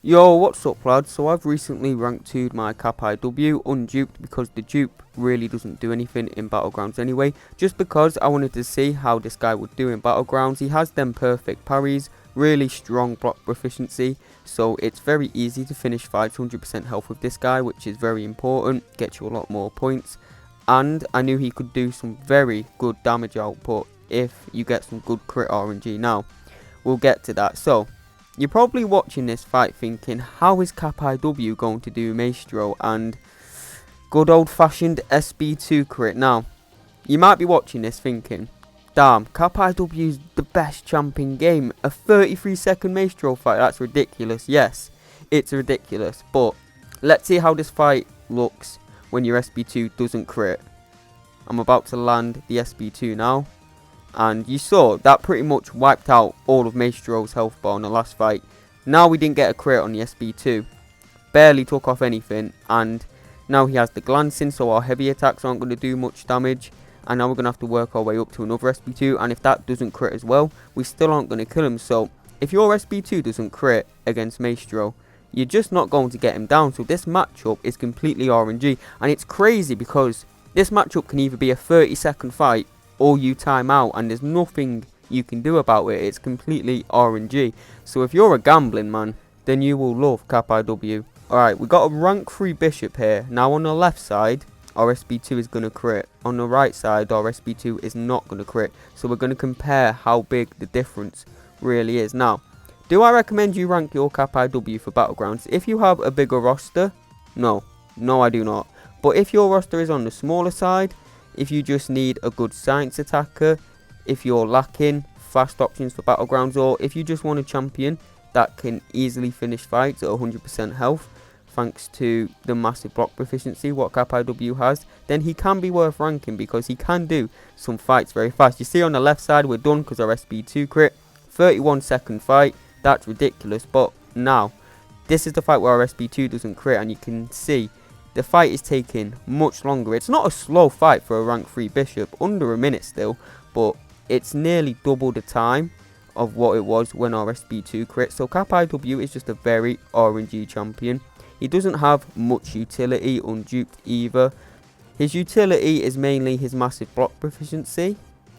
Yo, what's up lads? So I've recently rank 2'd my Cap IW unduped because the dupe really doesn't do anything in Battlegrounds anyway. Just because I wanted to see how this guy would do in Battlegrounds. He has them perfect parries, really strong block proficiency, so it's very easy to finish fights 100% health with this guy, which is very important, gets you a lot more points. And I knew he could do some very good damage output if you get some good crit RNG. Now, we'll get to that. So, you're probably watching this fight thinking, how is Cap IW going to do Maestro and good old fashioned SB2 crit? Now, you might be watching this thinking, damn, Cap IW is the best champ in game. A 33-second Maestro fight, that's ridiculous. Yes, it's ridiculous. But let's see how this fight looks when your SB2 doesn't crit. I'm about to land the SB2 now. And you saw that pretty much wiped out all of Maestro's health bar in the last fight. Now we didn't get a crit on the SB2. Barely took off anything. And now he has the glancing, so our heavy attacks aren't going to do much damage. And now we're going to have to work our way up to another SB2. And if that doesn't crit as well, we still aren't going to kill him. So if your SB2 doesn't crit against Maestro, you're just not going to get him down. So this matchup is completely RNG. And it's crazy because this matchup can either be a 30-second fight or you time out, and there's nothing you can do about it. It's completely RNG. So if you're a gambling man, then you will love Cap IW. Alright, we got a rank 3 bishop here. Now on the left side, our SB2 is going to crit. On the right side, our SB2 is not going to crit. So we're going to compare how big the difference really is. Now, do I recommend you rank your Cap IW for Battlegrounds? If you have a bigger roster, no I do not. But if your roster is on the smaller side, if you just need a good science attacker, if you're lacking fast options for Battlegrounds, or if you just want a champion that can easily finish fights at 100% health, thanks to the massive block proficiency what Cap IW has, then he can be worth ranking because he can do some fights very fast. You see on the left side we're done because our SB2 crit, 31-second fight, that's ridiculous. But now, this is the fight where our SB2 doesn't crit, and you can see the fight is taking much longer. It's not a slow fight for a rank 3 bishop, under a minute still, but it's nearly double the time of what it was when our SB2 crit. So Cap IW is just a very RNG champion. He doesn't have much utility unduped either. His utility is mainly his massive block proficiency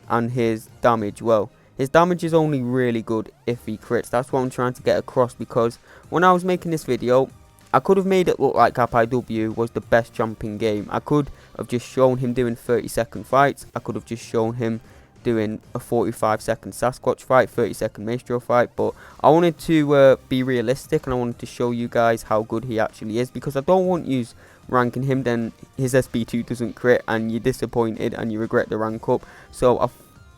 and his damage. Well, his damage is only really good if he crits. That's what I'm trying to get across, because when I was making this video, I could have made it look like Cap IW was the best champ in game. I could have just shown him doing 30-second fights. I could have just shown him doing a 45-second Sasquatch fight, 30-second Maestro fight. But I wanted to be realistic, and I wanted to show you guys how good he actually is, because I don't want you ranking him, then his SB2 doesn't crit and you're disappointed and you regret the rank up. So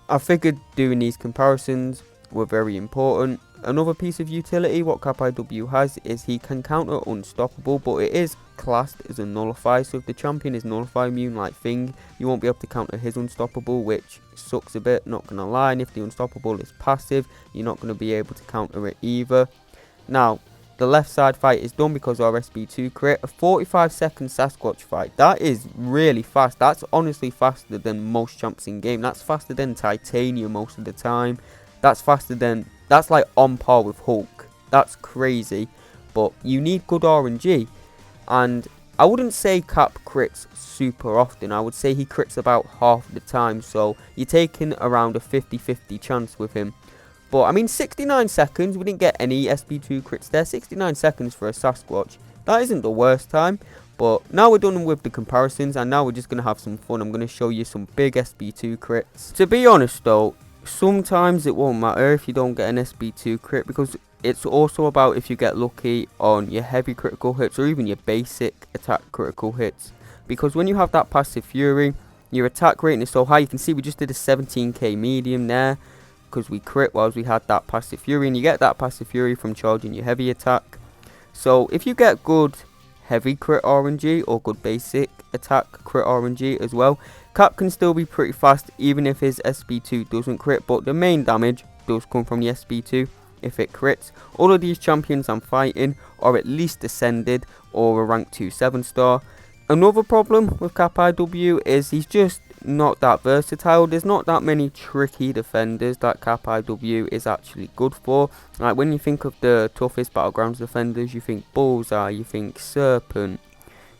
I figured doing these comparisons were very important. Another piece of utility what Cap IW has is he can counter unstoppable, but it is classed as a nullify. So if the champion is nullify immune like Thing, you won't be able to counter his unstoppable, which sucks a bit, not gonna lie. And if the unstoppable is passive, you're not going to be able to counter it either. Now, the left side fight is done because our SB2 crit. A 45-second Sasquatch fight, that is really fast. That's honestly faster than most champs in game. That's faster than Titania most of the time. That's like on par with Hulk. That's crazy. But you need good RNG. And I wouldn't say Cap crits super often. I would say he crits about half the time. So you're taking around a 50-50 chance with him. But I mean, 69 seconds. We didn't get any SB2 crits there. 69 seconds for a Sasquatch. That isn't the worst time. But now we're done with the comparisons. And now we're just going to have some fun. I'm going to show you some big SB2 crits. To be honest though, sometimes it won't matter if you don't get an SB2 crit, because it's also about if you get lucky on your heavy critical hits or even your basic attack critical hits. Because when you have that passive fury, your attack rating is so high. You can see we just did a 17k medium there because we crit whilst we had that passive fury, and you get that passive fury from charging your heavy attack. So if you get good heavy crit RNG or good basic attack crit RNG as well, Cap can still be pretty fast even if his SB2 doesn't crit, but the main damage does come from the SB2 if it crits. All of these champions I'm fighting are at least ascended or a rank 2 7-star. Another problem with Cap IW is he's just not that versatile. There's not that many tricky defenders that Cap IW is actually good for. Like when you think of the toughest Battlegrounds defenders, you think Bullseye, you think Serpent,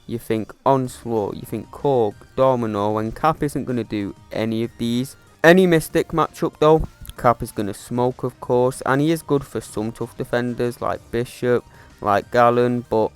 you think Onslaught, you think Korg, Domino, and Cap isn't going to do any of these. Any Mystic matchup though, Cap is going to smoke, of course, and he is good for some tough defenders like Bishop, like Gallon, but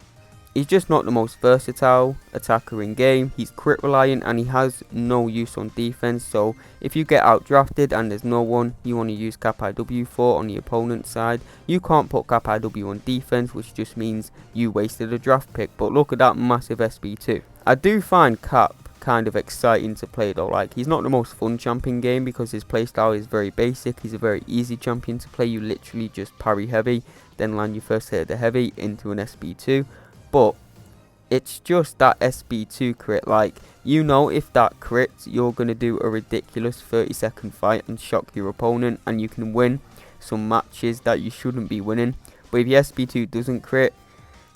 he's just not the most versatile attacker in game. He's crit reliant and he has no use on defense, so if you get out drafted and there's no one you want to use Cap IW for on the opponent's side, you can't put Cap IW on defense, which just means you wasted a draft pick. But look at that massive SB2. I do find Cap kind of exciting to play though. Like, he's not the most fun champion game because his playstyle is very basic. He's a very easy champion to play. You literally just parry heavy, then land your first hit of the heavy into an SB2. But it's just that SB2 crit. Like, you know, if that crits, you're going to do a ridiculous 30-second fight and shock your opponent, and you can win some matches that you shouldn't be winning. But if your SB2 doesn't crit,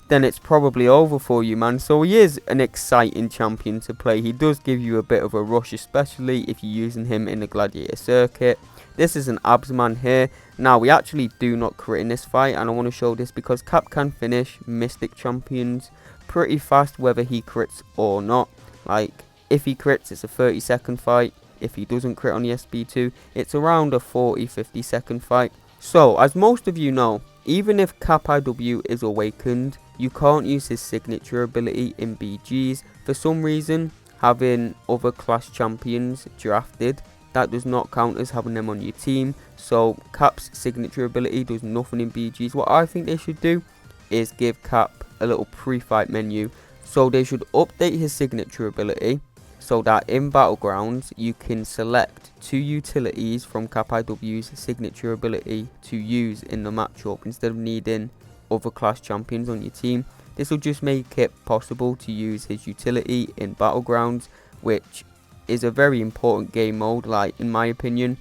then it's probably over for you, man. So he is an exciting champion to play. He does give you a bit of a rush, especially if you're using him in the gladiator circuit. This is an abs man here. Now, we actually do not crit in this fight, and I want to show this because Cap can finish Mystic champions pretty fast whether he crits or not. Like, if he crits, it's a 30-second fight. If he doesn't crit on the SB2, it's around a 40-50 second fight. So, as most of you know, even if Cap IW is awakened, you can't use his signature ability in BGs. For some reason, having other class champions drafted, that does not count as having them on your team. So Cap's signature ability does nothing in BGs. What I think they should do is give Cap a little pre-fight menu. So they should update his signature ability so that in Battlegrounds you can select 2 utilities from Cap IW's signature ability to use in the matchup instead of needing other class champions on your team. This will just make it possible to use his utility in Battlegrounds, which is a very important game mode. Like, in my opinion,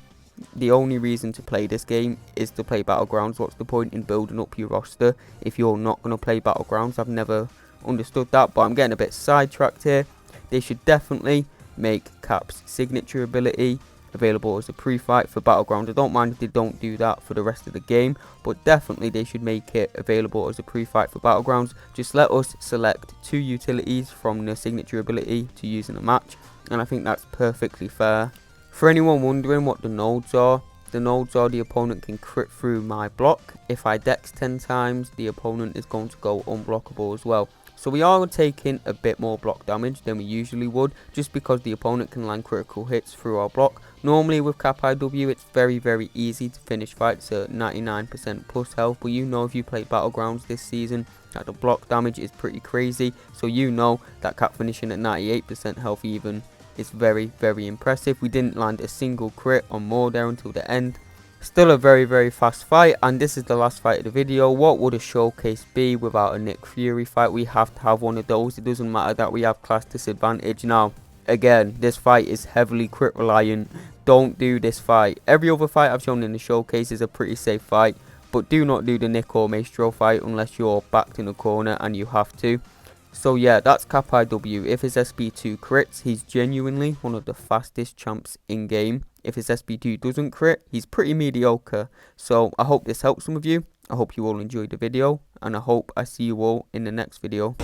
the only reason to play this game is to play Battlegrounds. What's the point in building up your roster if you're not going to play Battlegrounds? I've never understood that, but I'm getting a bit sidetracked here. They should definitely make Cap's signature ability available as a pre-fight for Battlegrounds. I don't mind if they don't do that for the rest of the game, but definitely they should make it available as a pre-fight for Battlegrounds. Just let us select 2 utilities from the signature ability to use in a match, and I think that's perfectly fair. For anyone wondering what the nodes are, the opponent can crit through my block. If I dex 10 times, the opponent is going to go unblockable as well. So we are taking a bit more block damage than we usually would, just because the opponent can land critical hits through our block. Normally with Cap IW, it's very easy to finish fights at 99% plus health, but you know, if you play Battlegrounds this season, that the block damage is pretty crazy. So you know that Cap finishing at 98% health even is very impressive. We didn't land a single crit on more there until the end. Still a very fast fight, and this is the last fight of the video. What would a showcase be without a Nick Fury fight? We have to have one of those. It doesn't matter that we have class disadvantage. Now, again, this fight is heavily crit reliant. Don't do this fight. Every other fight I've shown in the showcase is a pretty safe fight, but do not do the Nick or Maestro fight unless you're backed in a corner and you have to. So yeah, that's Cap IW. If his SB2 crits, he's genuinely one of the fastest champs in game. If his SB2 doesn't crit, he's pretty mediocre. So I hope this helps some of you. I hope you all enjoyed the video, and I hope I see you all in the next video.